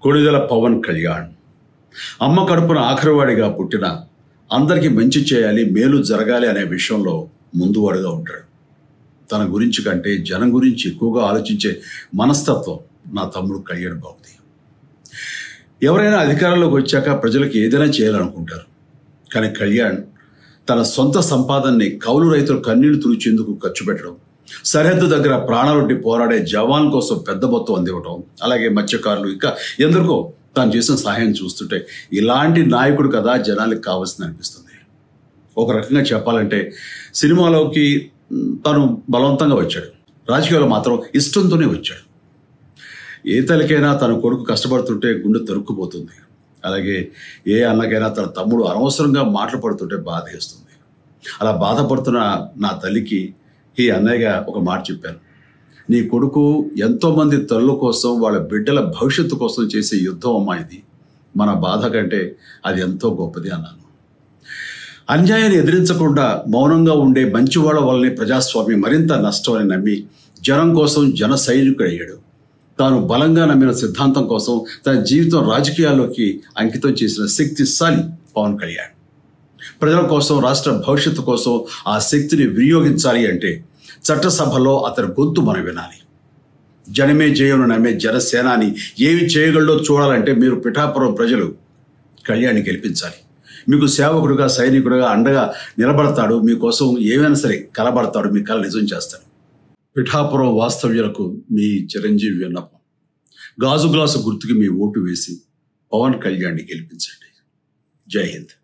కొణిదెల పవన్ కళ్యాణ్ అమ్మ కడుపున ఆఖరివాడిగా పుట్టిన అందరికీ మంచి చేయాలి, మేలు జరగాలి అనే విషయంలో ముందువాడుగా ఉంటాడు. తన గురించి కంటే జనం గురించి ఎక్కువగా ఆలోచించే మనస్తత్వం నా తమ్ముడు కళ్యాణ్ బాబుది. ఎవరైనా అధికారంలోకి వచ్చాక ప్రజలకు ఏదైనా చేయాలనుకుంటారు. కానీ కళ్యాణ్ తన సొంత సంపాదనని కౌలు రైతులు కన్నీళ్లు తుడిచేందుకు ఖర్చు పెట్టడం, సరిహద్దు దగ్గర ప్రాణాలొడ్డి పోరాడే జవాన్ కోసం పెద్ద మొత్తం అందివ్వటం, అలాగే మత్స్యకారులు ఇంకా ఎందరికో తాను చేసిన సహాయం చూస్తుంటే ఇలాంటి నాయకుడు కదా జనాలకు కావాల్సింది అనిపిస్తుంది. ఒక రకంగా చెప్పాలంటే సినిమాలోకి తను బలవంతంగా వచ్చాడు, రాజకీయాల్లో మాత్రం ఇష్టంతోనే వచ్చాడు. ఏ తల్లికైనా తన కొడుకు కష్టపడుతుంటే గుండె తరుక్కుపోతుంది. అలాగే ఏ అన్నకైనా తన తమ్ముడు అనవసరంగా మాటలు పడుతుంటే బాధ వేస్తుంది. అలా బాధపడుతున్న నా తల్లికి ఈ అన్నయ్యగా ఒక మాట చెప్పాను. నీ కొడుకు ఎంతోమంది తల్లుల కోసం, వాళ్ళ బిడ్డల భవిష్యత్తు కోసం చేసే యుద్ధం అమ్మా ఇది. మన బాధ కంటే అది ఎంతో గొప్పది అన్నాను. అన్యాయాన్ని ఎదిరించకుండా మౌనంగా ఉండే మంచివాళ్ల వల్లనే ప్రజాస్వామ్యం మరింత నష్టమని నమ్మి జనం కోసం జన సైనికుడయ్యాడు. తాను బలంగా నమ్మిన సిద్ధాంతం కోసం తన జీవితం రాజకీయాల్లోకి అంకితం చేసిన శక్తిశాలి పవన్ కళ్యాణ్. ప్రజల కోసం, రాష్ట్ర భవిష్యత్తు కోసం ఆ శక్తిని వినియోగించాలి అంటే చట్టసభలో అతని గొంతు మనం వినాలి. జనమే జయమును నమ్మే జనసేనాని ఏమి చేయగలడో చూడాలంటే మీరు పిఠాపురం ప్రజలు కళ్యాణ్ని గెలిపించాలి. మీకు సేవకుడుగా, సైనికుడుగా అండగా నిలబడతాడు. మీకోసం ఏమైనా సరే కలబడతాడు, మీ కళ నిజం చేస్తాడు. పిఠాపురం వాస్తవ్యులకు మీ చిరంజీవి విన్నపం, గాజు గ్లాసు గుర్తుకి మీ ఓటు వేసి పవన్ కళ్యాణ్ని గెలిపించండి. జై హింద్.